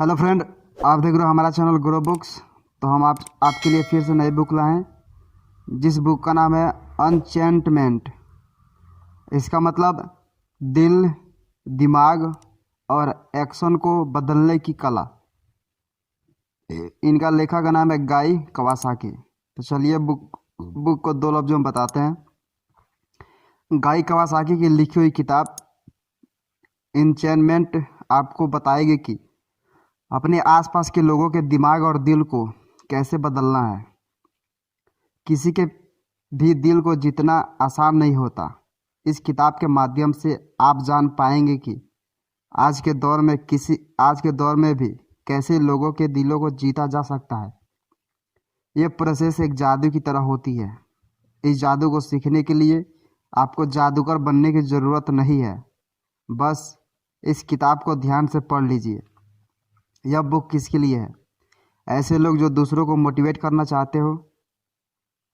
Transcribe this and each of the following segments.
Hello friend, आप देख रहे हो हमारा चैनल ग्रो बुक्स। तो हम आपके लिए फिर से नई बुक लाए हैं, जिस बुक का नाम है अनचेंटमेंट। इसका मतलब दिल, दिमाग और एक्शन को बदलने की कला। इनका लेखक का नाम है गाई कवासाकी। तो चलिए बुक को दो लफ्जों में बताते हैं। गाई कवासाकी की लिखी हुई किताब एनचेंटमेंट आपको बताएगी कि अपने आसपास के लोगों के दिमाग और दिल को कैसे बदलना है। किसी के भी दिल को जीतना आसान नहीं होता। इस किताब के माध्यम से आप जान पाएंगे कि आज के दौर में भी कैसे लोगों के दिलों को जीता जा सकता है। ये प्रोसेस एक जादू की तरह होती है। इस जादू को सीखने के लिए आपको जादूगर बनने की ज़रूरत नहीं है। बस इस किताब को ध्यान से पढ़ लीजिए। यह बुक किसके लिए है? ऐसे लोग जो दूसरों को मोटिवेट करना चाहते हो,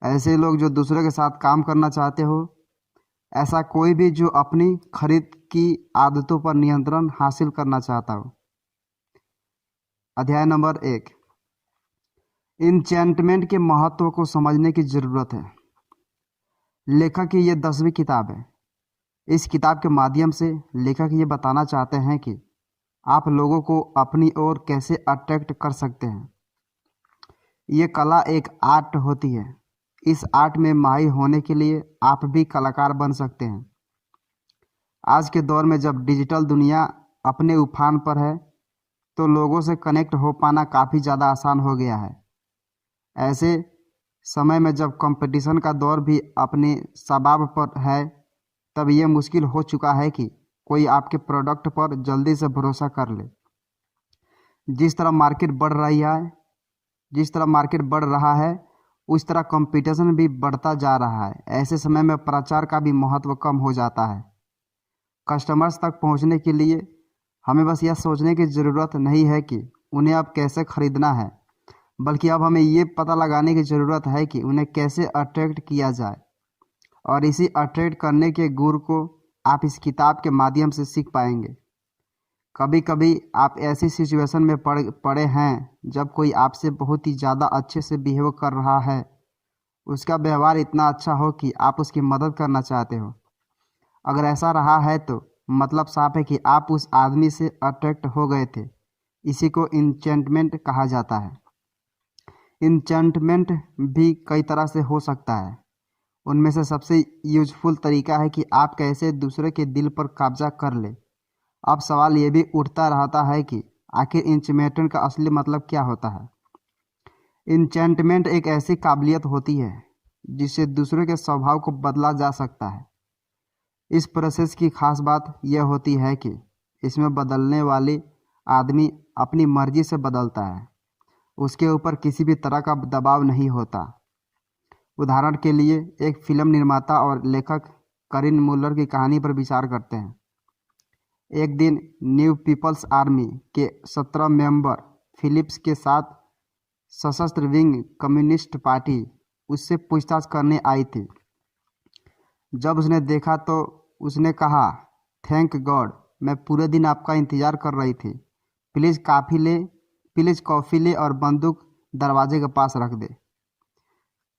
ऐसे लोग जो दूसरों के साथ काम करना चाहते हो, ऐसा कोई भी जो अपनी खरीद की आदतों पर नियंत्रण हासिल करना चाहता हो। अध्याय नंबर 1, इंचेंटमेंट के महत्व को समझने की ज़रूरत है। लेखक की ये 10वीं किताब है। इस किताब के माध्यम से लेखक ये बताना चाहते हैं कि आप लोगों को अपनी ओर कैसे अट्रैक्ट कर सकते हैं। ये कला एक आर्ट होती है। इस आर्ट में माहिर होने के लिए आप भी कलाकार बन सकते हैं। आज के दौर में जब डिजिटल दुनिया अपने उफान पर है, तो लोगों से कनेक्ट हो पाना काफ़ी ज़्यादा आसान हो गया है। ऐसे समय में जब कंपटीशन का दौर भी अपने शबाब पर है, तब ये मुश्किल हो चुका है कि कोई आपके प्रोडक्ट पर जल्दी से भरोसा कर ले। जिस तरह मार्केट बढ़ रहा है, उस तरह कंपटीशन भी बढ़ता जा रहा है। ऐसे समय में प्रचार का भी महत्व कम हो जाता है। कस्टमर्स तक पहुंचने के लिए हमें बस यह सोचने की ज़रूरत नहीं है कि उन्हें अब कैसे खरीदना है, बल्कि अब हमें ये पता लगाने की ज़रूरत है कि उन्हें कैसे अट्रैक्ट किया जाए। और इसी अट्रैक्ट करने के गुर को आप इस किताब के माध्यम से सीख पाएंगे। कभी कभी आप ऐसी सिचुएशन में पड़े हैं जब कोई आपसे बहुत ही ज़्यादा अच्छे से बिहेव कर रहा है। उसका व्यवहार इतना अच्छा हो कि आप उसकी मदद करना चाहते हो। अगर ऐसा रहा है तो मतलब साफ है कि आप उस आदमी से अट्रैक्ट हो गए थे। इसी को इंचेंटमेंट कहा जाता है। इंचेंटमेंट भी कई तरह से हो सकता है। उनमें से सबसे यूजफुल तरीका है कि आप कैसे दूसरे के दिल पर कब्जा कर ले। अब सवाल ये भी उठता रहता है कि आखिर इंचेंटमेंट का असली मतलब क्या होता है। इंचेंटमेंट एक ऐसी काबिलियत होती है जिससे दूसरे के स्वभाव को बदला जा सकता है। इस प्रोसेस की खास बात यह होती है कि इसमें बदलने वाले आदमी अपनी मर्जी से बदलता है। उसके ऊपर किसी भी तरह का दबाव नहीं होता। उदाहरण के लिए एक फिल्म निर्माता और लेखक करिन मुलर की कहानी पर विचार करते हैं। एक दिन न्यू पीपल्स आर्मी के 17 मेंबर फिलिप्स के साथ सशस्त्र विंग कम्युनिस्ट पार्टी उससे पूछताछ करने आई थी। जब उसने देखा तो उसने कहा, थैंक गॉड, मैं पूरे दिन आपका इंतज़ार कर रही थी। प्लीज़ कॉफ़ी ले और बंदूक दरवाजे के पास रख दे।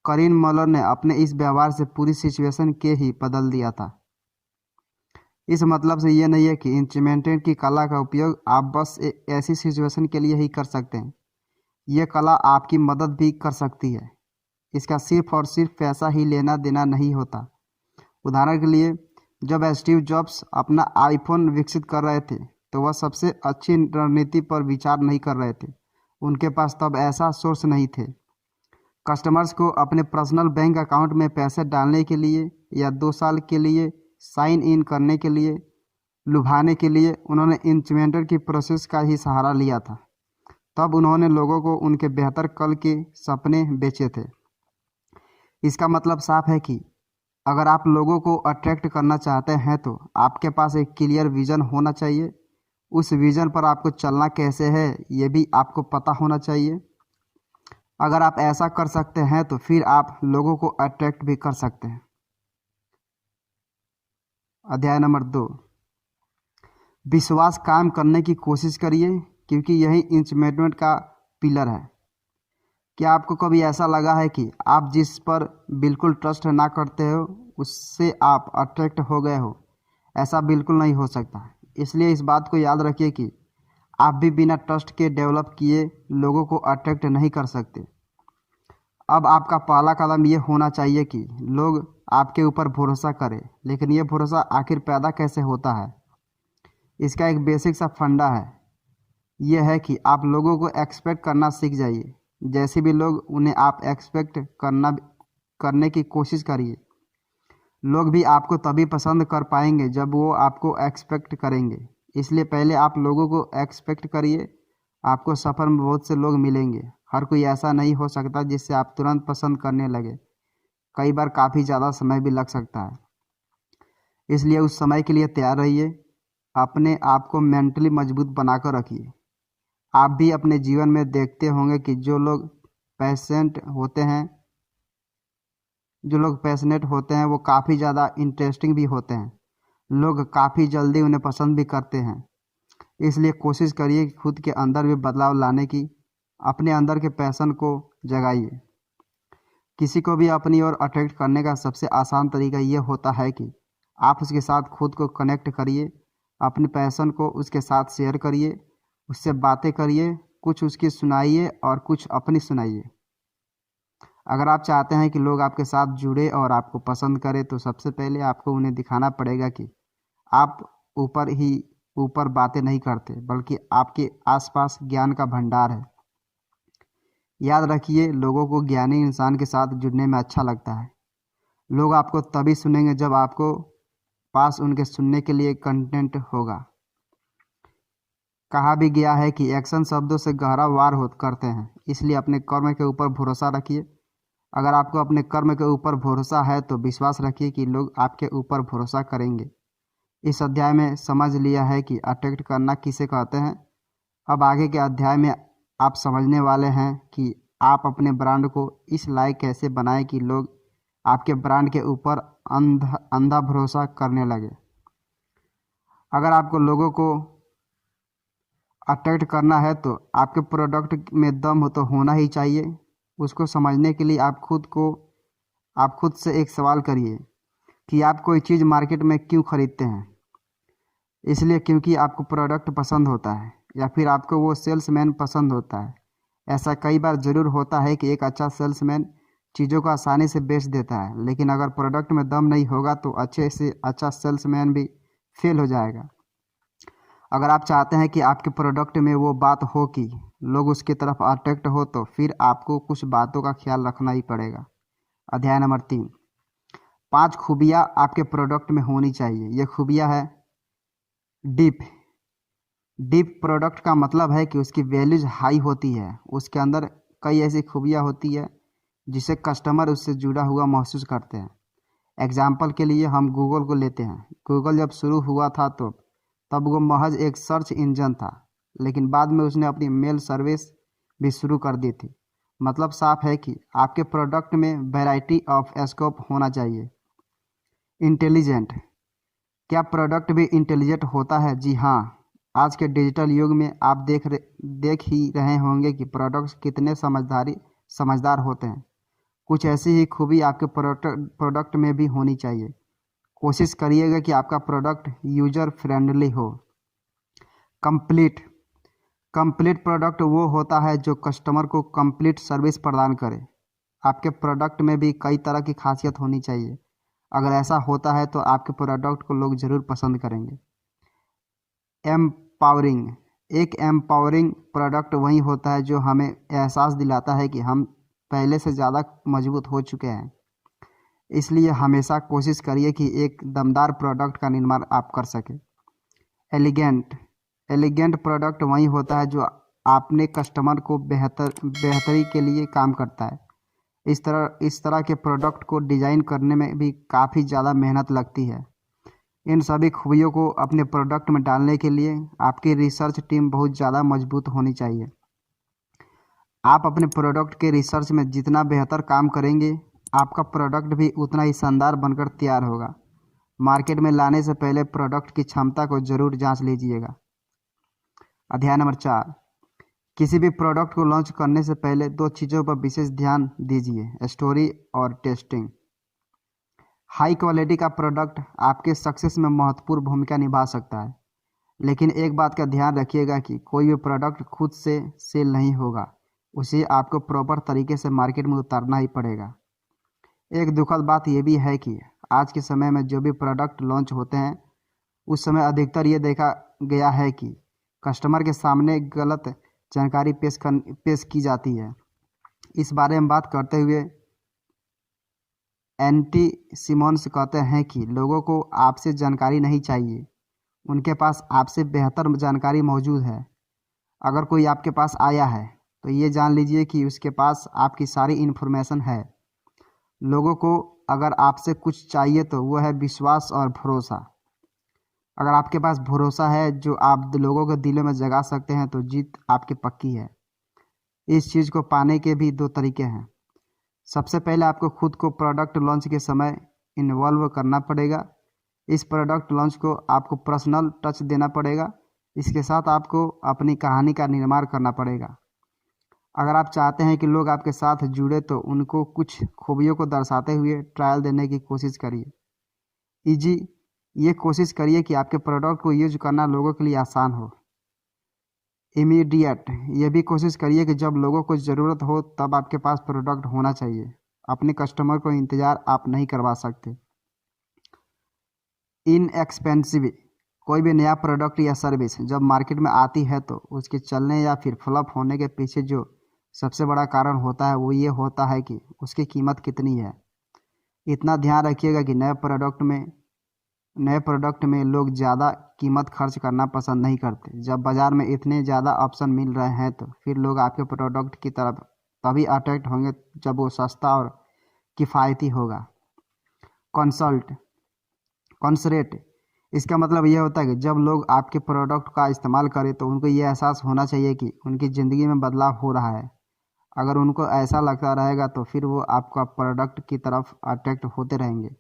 करिन मलर ने अपने इस व्यवहार से पूरी सिचुएशन के ही बदल दिया था। इस मतलब से ये नहीं है कि इंचेंटमेंट की कला का उपयोग आप बस ऐसी सिचुएशन के लिए ही कर सकते हैं। ये कला आपकी मदद भी कर सकती है। इसका सिर्फ और सिर्फ पैसा ही लेना देना नहीं होता। उदाहरण के लिए, जब स्टीव जॉब्स अपना आईफोन विकसित कर रहे थे, तो वह सबसे अच्छी रणनीति पर विचार नहीं कर रहे थे। उनके पास तब ऐसा सोर्स नहीं थे। कस्टमर्स को अपने पर्सनल बैंक अकाउंट में पैसे डालने के लिए या 2 साल के लिए साइन इन करने के लिए लुभाने के लिए उन्होंने इंचेंटमेंट की प्रोसेस का ही सहारा लिया था। तब उन्होंने लोगों को उनके बेहतर कल के सपने बेचे थे। इसका मतलब साफ है कि अगर आप लोगों को अट्रैक्ट करना चाहते हैं तो आपके पास एक क्लियर विज़न होना चाहिए। उस विज़न पर आपको चलना कैसे है ये भी आपको पता होना चाहिए। अगर आप ऐसा कर सकते हैं तो फिर आप लोगों को अट्रैक्ट भी कर सकते हैं। अध्याय नंबर 2, विश्वास कायम करने की कोशिश करिए क्योंकि यही इंचमेंट का पिलर है। क्या आपको कभी ऐसा लगा है कि आप जिस पर बिल्कुल ट्रस्ट ना करते हो उससे आप अट्रैक्ट हो गए हो? ऐसा बिल्कुल नहीं हो सकता। इसलिए इस बात को याद रखिए कि आप भी बिना ट्रस्ट के डेवलप किए लोगों को अट्रैक्ट नहीं कर सकते। अब आपका पहला कदम ये होना चाहिए कि लोग आपके ऊपर भरोसा करें। लेकिन ये भरोसा आखिर पैदा कैसे होता है? इसका एक बेसिक सा फंडा है। यह है कि आप लोगों को एक्सपेक्ट करना सीख जाइए। जैसे भी लोग उन्हें आप एक्सपेक्ट करने की कोशिश करिए। लोग भी आपको तभी पसंद कर पाएंगे जब वो आपको एक्सपेक्ट करेंगे। इसलिए पहले आप लोगों को एक्सपेक्ट करिए। आपको सफ़र में बहुत से लोग मिलेंगे। हर कोई ऐसा नहीं हो सकता जिससे आप तुरंत पसंद करने लगे। कई बार काफ़ी ज़्यादा समय भी लग सकता है। इसलिए उस समय के लिए तैयार रहिए। अपने आप को मेंटली मजबूत बनाकर रखिए। आप भी अपने जीवन में देखते होंगे कि जो लोग पैशनेट होते हैं वो काफ़ी ज़्यादा इंटरेस्टिंग भी होते हैं। लोग काफ़ी जल्दी उन्हें पसंद भी करते हैं। इसलिए कोशिश करिए कि खुद के अंदर भी बदलाव लाने की। अपने अंदर के पैशन को जगाइए। किसी को भी अपनी ओर अट्रैक्ट करने का सबसे आसान तरीका ये होता है कि आप उसके साथ खुद को कनेक्ट करिए। अपने पैशन को उसके साथ शेयर करिए, उससे बातें करिए, कुछ उसकी सुनाइए और कुछ अपनी सुनाइए। अगर आप चाहते हैं कि लोग आपके साथ जुड़े और आपको पसंद करें तो सबसे पहले आपको उन्हें दिखाना पड़ेगा कि आप ऊपर बातें नहीं करते, बल्कि आपके आसपास ज्ञान का भंडार है। याद रखिए, लोगों को ज्ञानी इंसान के साथ जुड़ने में अच्छा लगता है। लोग आपको तभी सुनेंगे जब आपको पास उनके सुनने के लिए कंटेंट होगा। कहा भी गया है कि एक्शन शब्दों से गहरा वार करते हैं। इसलिए अपने कर्म के ऊपर भरोसा रखिए। अगर आपको अपने कर्म के ऊपर भरोसा है तो विश्वास रखिए कि लोग आपके ऊपर भरोसा करेंगे। इस अध्याय में समझ लिया है कि अट्रैक्ट करना किसे कहते हैं। अब आगे के अध्याय में आप समझने वाले हैं कि आप अपने ब्रांड को इस लायक कैसे बनाएं कि लोग आपके ब्रांड के ऊपर अंधा भरोसा करने लगे। अगर आपको लोगों को अट्रैक्ट करना है तो आपके प्रोडक्ट में दम तो होना ही चाहिए। उसको समझने के लिए आप खुद से एक सवाल करिए कि आप कोई चीज़ मार्केट में क्यों खरीदते हैं? इसलिए क्योंकि आपको प्रोडक्ट पसंद होता है, या फिर आपको वो सेल्समैन पसंद होता है? ऐसा कई बार ज़रूर होता है कि एक अच्छा सेल्समैन चीज़ों को आसानी से बेच देता है, लेकिन अगर प्रोडक्ट में दम नहीं होगा तो अच्छे से अच्छा सेल्समैन भी फेल हो जाएगा। अगर आप चाहते हैं कि आपके प्रोडक्ट में वो बात हो कि लोग उसकी तरफ अट्रैक्ट हो तो फिर आपको कुछ बातों का ख्याल रखना ही पड़ेगा। अध्याय नंबर 3, 5 खूबियाँ आपके प्रोडक्ट में होनी चाहिए। ये खूबियाँ है डीप प्रोडक्ट का मतलब है कि उसकी वैल्यूज हाई होती है। उसके अंदर कई ऐसी खूबियाँ होती है जिसे कस्टमर उससे जुड़ा हुआ महसूस करते हैं। एग्जाम्पल के लिए हम गूगल को लेते हैं। गूगल जब शुरू हुआ था तो तब वो महज एक सर्च इंजन था, लेकिन बाद में उसने अपनी मेल सर्विस भी शुरू कर दी थी। मतलब साफ है कि आपके प्रोडक्ट में वैरायटी ऑफ स्कोप होना चाहिए। इंटेलिजेंट, क्या प्रोडक्ट भी इंटेलिजेंट होता है? जी हाँ। आज के डिजिटल युग में आप देख ही रहे होंगे कि प्रोडक्ट्स कितने समझदार होते हैं। कुछ ऐसी ही खूबी आपके प्रोडक्ट में भी होनी चाहिए। कोशिश करिएगा कि आपका प्रोडक्ट यूजर फ्रेंडली हो। कंप्लीट प्रोडक्ट वो होता है जो कस्टमर को कंप्लीट सर्विस प्रदान करे। आपके प्रोडक्ट में भी कई तरह की खासियत होनी चाहिए। अगर ऐसा होता है तो आपके प्रोडक्ट को लोग ज़रूर पसंद करेंगे। एम्पावरिंग, एक एम्पावरिंग प्रोडक्ट वही होता है जो हमें एहसास दिलाता है कि हम पहले से ज़्यादा मजबूत हो चुके हैं। इसलिए हमेशा कोशिश करिए कि एक दमदार प्रोडक्ट का निर्माण आप कर सकें। एलिगेंट प्रोडक्ट वही होता है जो अपने कस्टमर को बेहतरी के लिए काम करता है। इस तरह के प्रोडक्ट को डिज़ाइन करने में भी काफ़ी ज़्यादा मेहनत लगती है। इन सभी खूबियों को अपने प्रोडक्ट में डालने के लिए आपकी रिसर्च टीम बहुत ज़्यादा मजबूत होनी चाहिए। आप अपने प्रोडक्ट के रिसर्च में जितना बेहतर काम करेंगे, आपका प्रोडक्ट भी उतना ही शानदार बनकर तैयार होगा। मार्केट में लाने से पहले प्रोडक्ट की क्षमता को ज़रूर जांच लीजिएगा। अध्याय नंबर 4, किसी भी प्रोडक्ट को लॉन्च करने से पहले 2 चीज़ों पर विशेष ध्यान दीजिए, स्टोरी और टेस्टिंग। हाई क्वालिटी का प्रोडक्ट आपके सक्सेस में महत्वपूर्ण भूमिका निभा सकता है, लेकिन एक बात का ध्यान रखिएगा कि कोई भी प्रोडक्ट खुद से सेल नहीं होगा, उसे आपको प्रॉपर तरीके से मार्केट में उतारना ही पड़ेगा। एक दुखद बात यह भी है कि आज के समय में जो भी प्रोडक्ट लॉन्च होते हैं उस समय अधिकतर ये देखा गया है कि कस्टमर के सामने गलत जानकारी पेश की जाती है। इस बारे में बात करते हुए एंटी सिमोन्स कहते हैं कि लोगों को आपसे जानकारी नहीं चाहिए, उनके पास आपसे बेहतर जानकारी मौजूद है। अगर कोई आपके पास आया है तो ये जान लीजिए कि उसके पास आपकी सारी इन्फॉर्मेशन है। लोगों को अगर आपसे कुछ चाहिए तो वो है विश्वास और भरोसा। अगर आपके पास भरोसा है जो आप लोगों के दिलों में जगा सकते हैं तो जीत आपकी पक्की है। इस चीज़ को पाने के भी 2 तरीके हैं। सबसे पहले आपको खुद को प्रोडक्ट लॉन्च के समय इन्वॉल्व करना पड़ेगा। इस प्रोडक्ट लॉन्च को आपको पर्सनल टच देना पड़ेगा। इसके साथ आपको अपनी कहानी का निर्माण करना पड़ेगा। अगर आप चाहते हैं कि लोग आपके साथ जुड़े तो उनको कुछ खूबियों को दर्शाते हुए ट्रायल देने की कोशिश करिए। ये कोशिश करिए कि आपके प्रोडक्ट को यूज करना लोगों के लिए आसान हो। इमीडिएट, ये भी कोशिश करिए कि जब लोगों को ज़रूरत हो तब आपके पास प्रोडक्ट होना चाहिए। अपने कस्टमर को इंतज़ार आप नहीं करवा सकते। इनएक्सपेंसिव, कोई भी नया प्रोडक्ट या सर्विस जब मार्केट में आती है तो उसके चलने या फिर फ्लॉप होने के पीछे जो सबसे बड़ा कारण होता है वो ये होता है कि उसकी कीमत कितनी है। इतना ध्यान रखिएगा कि नए प्रोडक्ट में लोग ज़्यादा कीमत खर्च करना पसंद नहीं करते। जब बाज़ार में इतने ज़्यादा ऑप्शन मिल रहे हैं तो फिर लोग आपके प्रोडक्ट की तरफ तभी अट्रैक्ट होंगे जब वो सस्ता और किफ़ायती होगा। कंसरेट, इसका मतलब यह होता है कि जब लोग आपके प्रोडक्ट का इस्तेमाल करें तो उनको ये एहसास होना चाहिए कि उनकी ज़िंदगी में बदलाव हो रहा है। अगर उनको ऐसा लगता रहेगा तो फिर वो आपका प्रोडक्ट की तरफ अट्रैक्ट होते रहेंगे।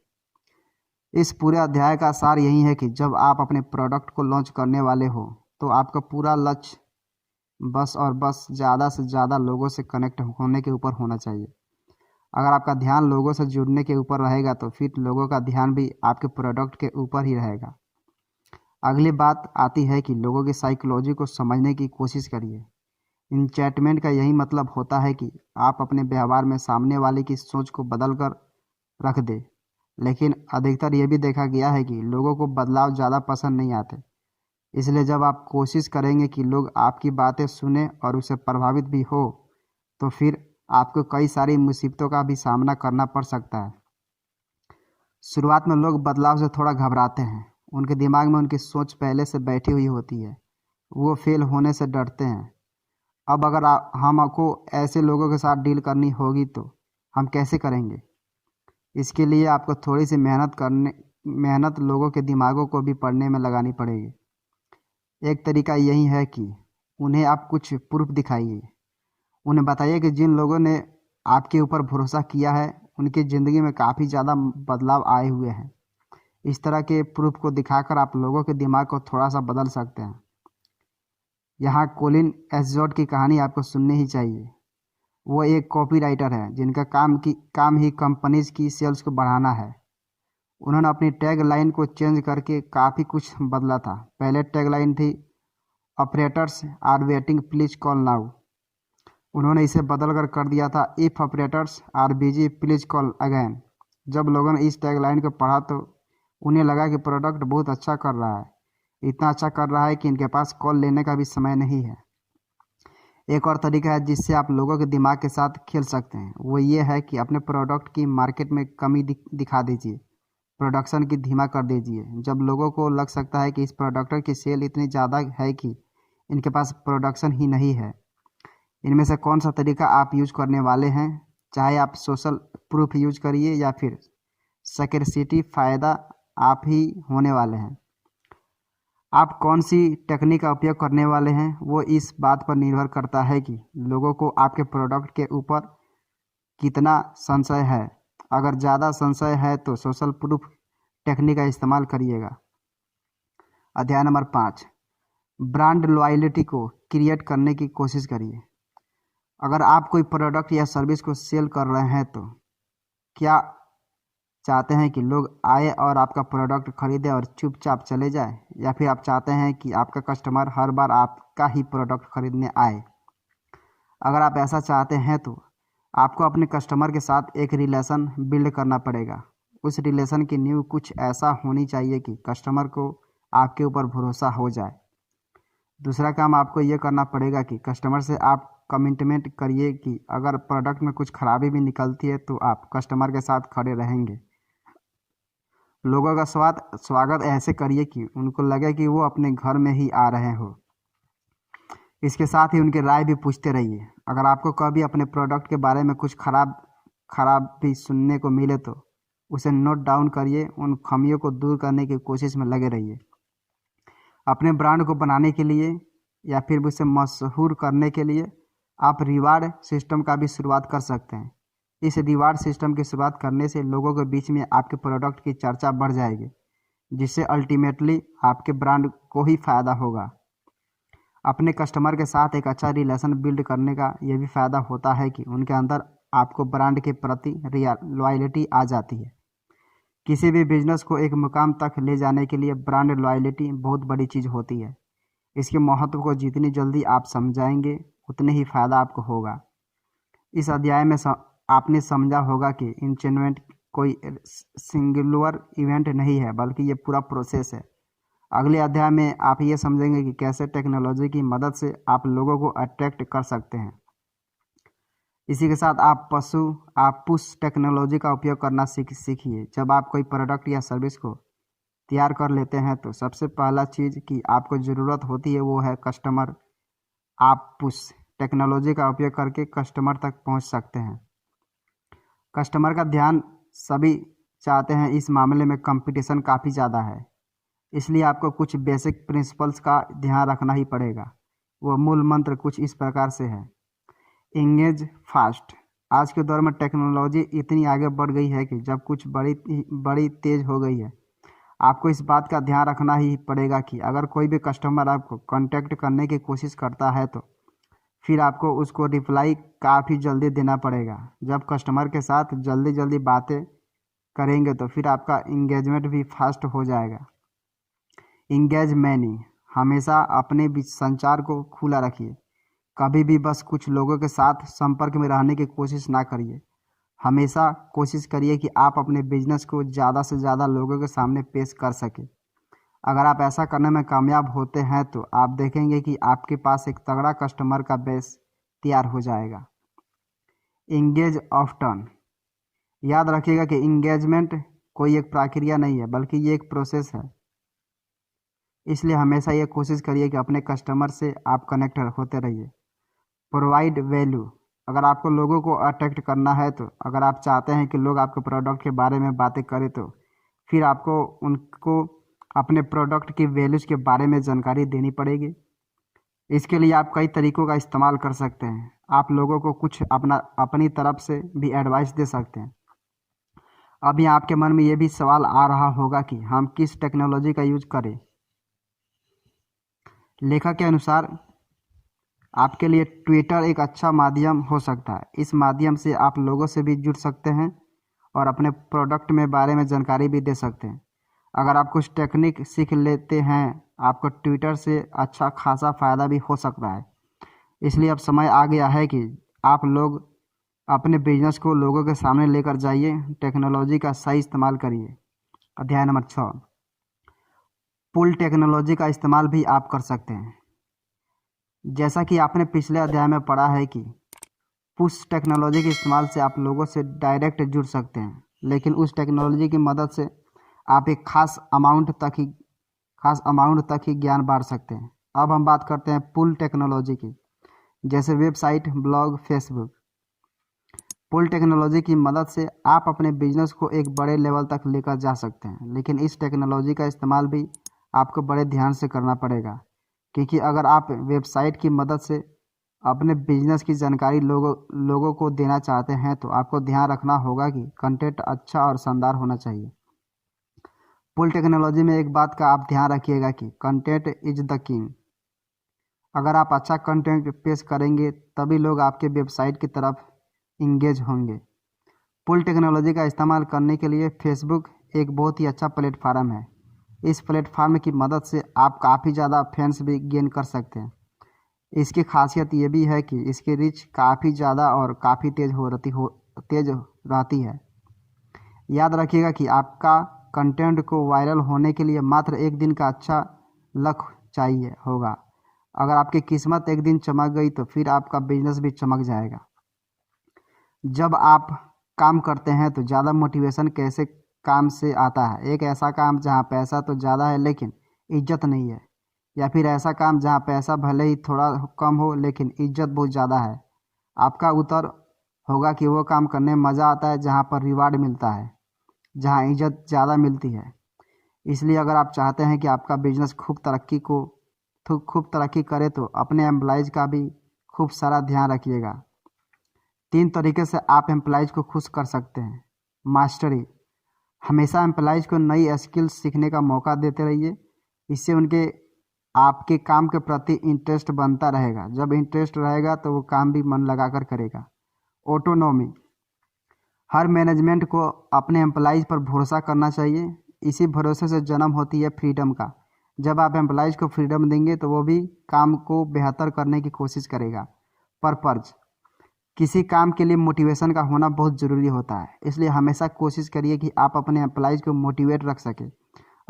इस पूरे अध्याय का सार यही है कि जब आप अपने प्रोडक्ट को लॉन्च करने वाले हो तो आपका पूरा लक्ष्य बस ज़्यादा से ज़्यादा लोगों से कनेक्ट होने के ऊपर होना चाहिए। अगर आपका ध्यान लोगों से जुड़ने के ऊपर रहेगा तो फिर लोगों का ध्यान भी आपके प्रोडक्ट के ऊपर ही रहेगा। अगली बात आती है कि लोगों की साइकोलॉजी को समझने की कोशिश करिए। इंचैटमेंट का यही मतलब होता है कि आप अपने व्यवहार में सामने वाले की सोच को बदल कर रख दें, लेकिन अधिकतर ये भी देखा गया है कि लोगों को बदलाव ज़्यादा पसंद नहीं आते। इसलिए जब आप कोशिश करेंगे कि लोग आपकी बातें सुने और उससे प्रभावित भी हो तो फिर आपको कई सारी मुसीबतों का भी सामना करना पड़ सकता है। शुरुआत में लोग बदलाव से थोड़ा घबराते हैं। उनके दिमाग में उनकी सोच पहले से बैठी हुई होती है, वो फेल होने से डरते हैं। अब अगर हमको ऐसे लोगों के साथ डील करनी होगी तो हम कैसे करेंगे? इसके लिए आपको थोड़ी सी मेहनत लोगों के दिमागों को भी पढ़ने में लगानी पड़ेगी। एक तरीका यही है कि उन्हें आप कुछ प्रूफ दिखाइए। उन्हें बताइए कि जिन लोगों ने आपके ऊपर भरोसा किया है उनकी ज़िंदगी में काफ़ी ज़्यादा बदलाव आए हुए हैं। इस तरह के प्रूफ को दिखाकर आप लोगों के दिमाग को थोड़ा सा बदल सकते हैं। यहाँ कोलिन एस्जॉर्ट की कहानी आपको सुननी ही चाहिए। वो एक कॉपीराइटर है जिनका काम ही कंपनीज की सेल्स को बढ़ाना है। उन्होंने अपनी टैग लाइन को चेंज करके काफ़ी कुछ बदला था। पहले टैग लाइन थी operators are waiting please call now. उन्होंने इसे बदल कर दिया था if operators are busy please call again. जब लोगों ने इस टैग लाइन को पढ़ा तो उन्हें लगा कि प्रोडक्ट बहुत अच्छा कर रहा है, इतना अच्छा कर रहा है कि इनके पास कॉल लेने का भी समय नहीं है। एक और तरीका है जिससे आप लोगों के दिमाग के साथ खेल सकते हैं, वो ये है कि अपने प्रोडक्ट की मार्केट में कमी दिखा दीजिए, प्रोडक्शन की धीमा कर दीजिए। जब लोगों को लग सकता है कि इस प्रोडक्ट की सेल इतनी ज़्यादा है कि इनके पास प्रोडक्शन ही नहीं है। इनमें से कौन सा तरीका आप यूज करने वाले हैं, चाहे आप सोशल प्रूफ यूज करिए या फिर स्कैर्सिटी, फ़ायदा आप ही होने वाले हैं। आप कौन सी टेक्निक का उपयोग करने वाले हैं वो इस बात पर निर्भर करता है कि लोगों को आपके प्रोडक्ट के ऊपर कितना संशय है। अगर ज़्यादा संशय है तो सोशल प्रूफ टेक्निक का इस्तेमाल करिएगा। अध्याय नंबर 5, ब्रांड लॉयल्टी को क्रिएट करने की कोशिश करिए। अगर आप कोई प्रोडक्ट या सर्विस को सेल कर रहे हैं तो क्या चाहते हैं कि लोग आए और आपका प्रोडक्ट खरीदें और चुपचाप चले जाए, या फिर आप चाहते हैं कि आपका कस्टमर हर बार आपका ही प्रोडक्ट खरीदने आए? अगर आप ऐसा चाहते हैं तो आपको अपने कस्टमर के साथ एक रिलेशन बिल्ड करना पड़ेगा। उस रिलेशन की नींव कुछ ऐसा होनी चाहिए कि कस्टमर को आपके ऊपर भरोसा हो जाए। दूसरा काम आपको ये करना पड़ेगा कि कस्टमर से आप कमिटमेंट करिए कि अगर प्रोडक्ट में कुछ खराबी भी निकलती है तो आप कस्टमर के साथ खड़े रहेंगे। लोगों का स्वागत ऐसे करिए कि उनको लगे कि वो अपने घर में ही आ रहे हो। इसके साथ ही उनकी राय भी पूछते रहिए। अगर आपको कभी अपने प्रोडक्ट के बारे में कुछ खराब भी सुनने को मिले तो उसे नोट डाउन करिए। उन खामियों को दूर करने की कोशिश में लगे रहिए। अपने ब्रांड को बनाने के लिए या फिर उसे मशहूर करने के लिए आप रिवार्ड सिस्टम का भी शुरुआत कर सकते हैं। इस रिवार्ड सिस्टम की शुरुआत करने से लोगों के बीच में आपके प्रोडक्ट की चर्चा बढ़ जाएगी, जिससे अल्टीमेटली आपके ब्रांड को ही फ़ायदा होगा। अपने कस्टमर के साथ एक अच्छा रिलेशन बिल्ड करने का ये भी फ़ायदा होता है कि उनके अंदर आपको ब्रांड के प्रति लॉयल्टी आ जाती है। किसी भी बिजनेस को एक मुकाम तक ले जाने के लिए ब्रांड लॉयल्टी बहुत बड़ी चीज़ होती है। इसके महत्व को जितनी जल्दी आप समझाएंगे उतने ही फ़ायदा आपको होगा। इस अध्याय में आपने समझा होगा कि इंचेंटमेंट कोई सिंगुलर इवेंट नहीं है, बल्कि ये पूरा प्रोसेस है। अगले अध्याय में आप ये समझेंगे कि कैसे टेक्नोलॉजी की मदद से आप लोगों को अट्रैक्ट कर सकते हैं। इसी के साथ आप पुश टेक्नोलॉजी का उपयोग करना सीखिए। जब आप कोई प्रोडक्ट या सर्विस को तैयार कर लेते हैं तो सबसे पहला चीज़ की आपको ज़रूरत होती है वो है कस्टमर। आप पुश टेक्नोलॉजी का उपयोग करके कस्टमर तक पहुंच सकते हैं। कस्टमर का ध्यान सभी चाहते हैं। इस मामले में कंपटीशन काफ़ी ज़्यादा है, इसलिए आपको कुछ बेसिक प्रिंसिपल्स का ध्यान रखना ही पड़ेगा। वो मूल मंत्र कुछ इस प्रकार से है। Engage fast. आज के दौर में टेक्नोलॉजी इतनी आगे बढ़ गई है कि जब कुछ बड़ी तेज़ हो गई है, आपको इस बात का ध्यान रखना ही पड़ेगा कि अगर कोई भी कस्टमर आपको कांटेक्ट करने की कोशिश करता है तो फिर आपको उसको रिप्लाई काफ़ी जल्दी देना पड़ेगा। जब कस्टमर के साथ जल्दी बातें करेंगे तो फिर आपका इंगेजमेंट भी फास्ट हो जाएगा। Engage many. हमेशा अपने बीच संचार को खुला रखिए। कभी भी बस कुछ लोगों के साथ संपर्क में रहने की कोशिश ना करिए। हमेशा कोशिश करिए कि आप अपने बिजनेस को ज़्यादा से ज़्यादा लोगों के सामने पेश कर सकें। अगर आप ऐसा करने में कामयाब होते हैं तो आप देखेंगे कि आपके पास एक तगड़ा कस्टमर का बेस तैयार हो जाएगा। Engage often. याद रखिएगा कि इंगेजमेंट कोई एक प्रक्रिया नहीं है, बल्कि ये एक प्रोसेस है। इसलिए हमेशा ये कोशिश करिए कि अपने कस्टमर से आप कनेक्ट होते रहिए। Provide value. अगर आपको लोगों को अट्रैक्ट करना है तो अगर आप चाहते हैं कि लोग आपके प्रोडक्ट के बारे में बातें करें तो फिर आपको उनको अपने प्रोडक्ट की वैल्यूज़ के बारे में जानकारी देनी पड़ेगी। इसके लिए आप कई तरीक़ों का इस्तेमाल कर सकते हैं। आप लोगों को कुछ अपनी तरफ से भी एडवाइस दे सकते हैं। अभी आपके मन में ये भी सवाल आ रहा होगा कि हम किस टेक्नोलॉजी का यूज करें। लेखक के अनुसार आपके लिए ट्विटर एक अच्छा माध्यम हो सकता है। इस माध्यम से आप लोगों से भी जुड़ सकते हैं और अपने प्रोडक्ट में बारे में जानकारी भी दे सकते हैं। अगर आप कुछ टेक्निक सीख लेते हैं आपको ट्विटर से अच्छा खासा फ़ायदा भी हो सकता है। इसलिए अब समय आ गया है कि आप लोग अपने बिजनेस को लोगों के सामने लेकर जाइए। टेक्नोलॉजी का सही इस्तेमाल करिए। अध्याय नंबर 6, पुल टेक्नोलॉजी का इस्तेमाल भी आप कर सकते हैं। जैसा कि आपने पिछले अध्याय में पढ़ा है कि पुश टेक्नोलॉजी के इस्तेमाल से आप लोगों से डायरेक्ट जुड़ सकते हैं, लेकिन उस टेक्नोलॉजी की मदद से आप एक खास अमाउंट तक ही ज्ञान बांट सकते हैं। अब हम बात करते हैं पुल टेक्नोलॉजी की, जैसे वेबसाइट, ब्लॉग, फेसबुक। पुल टेक्नोलॉजी की मदद से आप अपने बिजनेस को एक बड़े लेवल तक लेकर जा सकते हैं, लेकिन इस टेक्नोलॉजी का इस्तेमाल भी आपको बड़े ध्यान से करना पड़ेगा, क्योंकि अगर आप वेबसाइट की मदद से अपने बिजनेस की जानकारी लोगों को देना चाहते हैं तो आपको ध्यान रखना होगा कि कंटेंट अच्छा और शानदार होना चाहिए। पुल टेक्नोलॉजी में एक बात का आप ध्यान रखिएगा कि कंटेंट इज द किंग। अगर आप अच्छा कंटेंट पेश करेंगे तभी लोग आपके वेबसाइट की तरफ इंगेज होंगे। पुल टेक्नोलॉजी का इस्तेमाल करने के लिए फेसबुक एक बहुत ही अच्छा प्लेटफार्म है। इस प्लेटफार्म की मदद से आप काफ़ी ज़्यादा फैंस भी गेन कर सकते हैं। इसकी खासियत ये भी है कि इसकी रीच काफ़ी ज़्यादा और काफ़ी तेज रहती है। याद रखिएगा कि आपका कंटेंट को वायरल होने के लिए मात्र एक दिन का अच्छा लक चाहिए होगा। अगर आपकी किस्मत एक दिन चमक गई तो फिर आपका बिजनेस भी चमक जाएगा। जब आप काम करते हैं तो ज़्यादा मोटिवेशन कैसे काम से आता है? एक ऐसा काम जहां पैसा तो ज़्यादा है लेकिन इज्जत नहीं है, या फिर ऐसा काम जहां पैसा भले ही थोड़ा कम हो लेकिन इज्जत बहुत ज़्यादा है? आपका उत्तर होगा कि वो काम करने में मज़ा आता है जहां पर रिवार्ड मिलता है, जहां इज्जत ज़्यादा मिलती है। इसलिए अगर आप चाहते हैं कि आपका बिजनेस खूब तरक्की करे तो अपने एम्प्लॉयज़ का भी खूब सारा ध्यान रखिएगा। 3 तरीके से आप एम्प्लॉयज़ को खुश कर सकते हैं। मास्टरी, हमेशा एम्प्लॉयज़ को नई स्किल्स सीखने का मौका देते रहिए। इससे उनके आपके काम के प्रति इंटरेस्ट बनता रहेगा। जब इंटरेस्ट रहेगा तो वो काम भी मन लगाकर करेगा। ऑटोनॉमी, हर मैनेजमेंट को अपने एम्प्लॉयज़ पर भरोसा करना चाहिए। इसी भरोसे से जन्म होती है फ्रीडम का। जब आप एम्प्लॉयज़ को फ्रीडम देंगे तो वो भी काम को बेहतर करने की कोशिश करेगा। पर्पज़, किसी काम के लिए मोटिवेशन का होना बहुत ज़रूरी होता है, इसलिए हमेशा कोशिश करिए कि आप अपने एम्प्लॉयज़ को मोटिवेट रख सकें।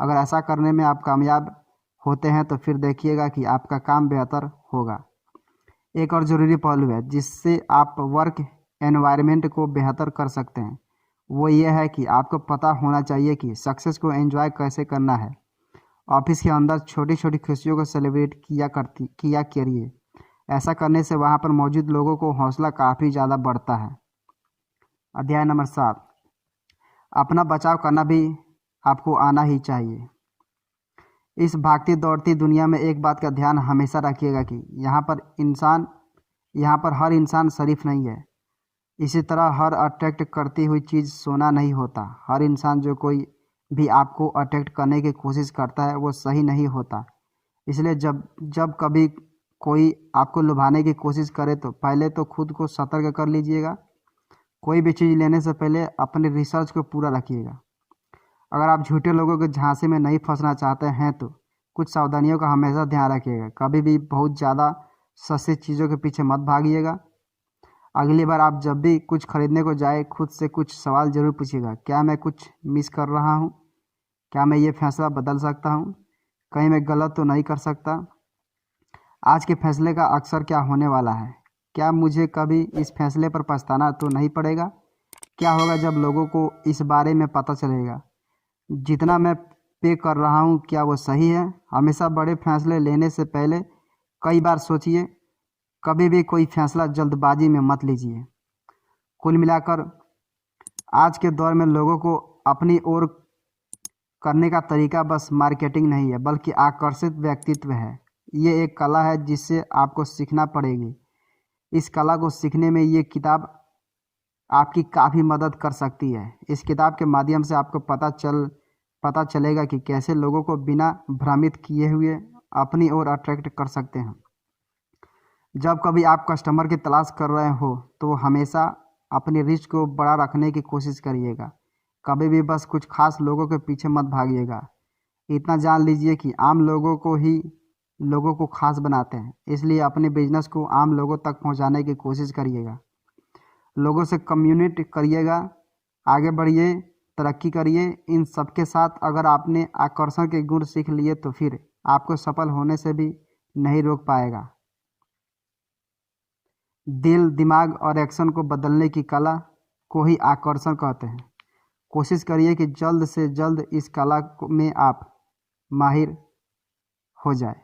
अगर ऐसा करने में आप कामयाब होते हैं तो फिर देखिएगा कि आपका काम बेहतर होगा। एक और ज़रूरी पहलू है जिससे आप वर्क एनवायरनमेंट को बेहतर कर सकते हैं, वो ये है कि आपको पता होना चाहिए कि सक्सेस को एंजॉय कैसे करना है। ऑफिस के अंदर छोटी छोटी खुशियों को सेलिब्रेट किया करिए। ऐसा करने से वहाँ पर मौजूद लोगों को हौसला काफ़ी ज़्यादा बढ़ता है। अध्याय नंबर 7, अपना बचाव करना भी आपको आना ही चाहिए। इस भागती दौड़ती दुनिया में एक बात का ध्यान हमेशा रखिएगा कि यहाँ पर हर इंसान शरीफ नहीं है। इसी तरह हर अट्रैक्ट करती हुई चीज़ सोना नहीं होता। हर इंसान जो कोई भी आपको अट्रैक्ट करने की कोशिश करता है वो सही नहीं होता। इसलिए जब कभी कोई आपको लुभाने की कोशिश करे तो पहले तो खुद को सतर्क कर लीजिएगा। कोई भी चीज़ लेने से पहले अपने रिसर्च को पूरा रखिएगा। अगर आप झूठे लोगों के झांसे में नहीं फंसना चाहते हैं तो कुछ सावधानियों का हमेशा ध्यान रखिएगा। कभी भी बहुत ज़्यादा सस्ती चीज़ों के पीछे मत भागिएगा। अगली बार आप जब भी कुछ खरीदने को जाए खुद से कुछ सवाल ज़रूर पूछिएगा। क्या मैं कुछ मिस कर रहा हूँ? क्या मैं ये फैसला बदल सकता हूँ? कहीं मैं गलत तो नहीं कर सकता? आज के फैसले का अक्सर क्या होने वाला है? क्या मुझे कभी इस फैसले पर पछताना तो नहीं पड़ेगा? क्या होगा जब लोगों को इस बारे में पता चलेगा? जितना मैं पे कर रहा हूँ क्या वो सही है? हमेशा बड़े फैसले लेने से पहले कई बार सोचिए। कभी भी कोई फैसला जल्दबाजी में मत लीजिए। कुल मिलाकर आज के दौर में लोगों को अपनी ओर करने का तरीका बस मार्केटिंग नहीं है बल्कि आकर्षित व्यक्तित्व है। ये एक कला है जिससे आपको सीखना पड़ेगी। इस कला को सीखने में ये किताब आपकी काफ़ी मदद कर सकती है। इस किताब के माध्यम से आपको पता चलेगा कि कैसे लोगों को बिना भ्रमित किए हुए अपनी ओर अट्रैक्ट कर सकते हैं। जब कभी आप कस्टमर की तलाश कर रहे हो तो हमेशा अपनी रीच को बड़ा रखने की कोशिश करिएगा। कभी भी बस कुछ खास लोगों के पीछे मत भागिएगा। इतना जान लीजिए कि आम लोगों को ही लोगों को खास बनाते हैं। इसलिए अपने बिजनेस को आम लोगों तक पहुंचाने की कोशिश करिएगा। लोगों से कम्युनिकेट करिएगा, आगे बढ़िए, तरक्की करिए। इन सब के साथ अगर आपने आकर्षण के गुण सीख लिए तो फिर आपको सफल होने से भी नहीं रोक पाएगा। दिल, दिमाग और एक्शन को बदलने की कला को ही आकर्षण कहते हैं। कोशिश करिए कि जल्द से जल्द इस कला में आप माहिर हो जाए।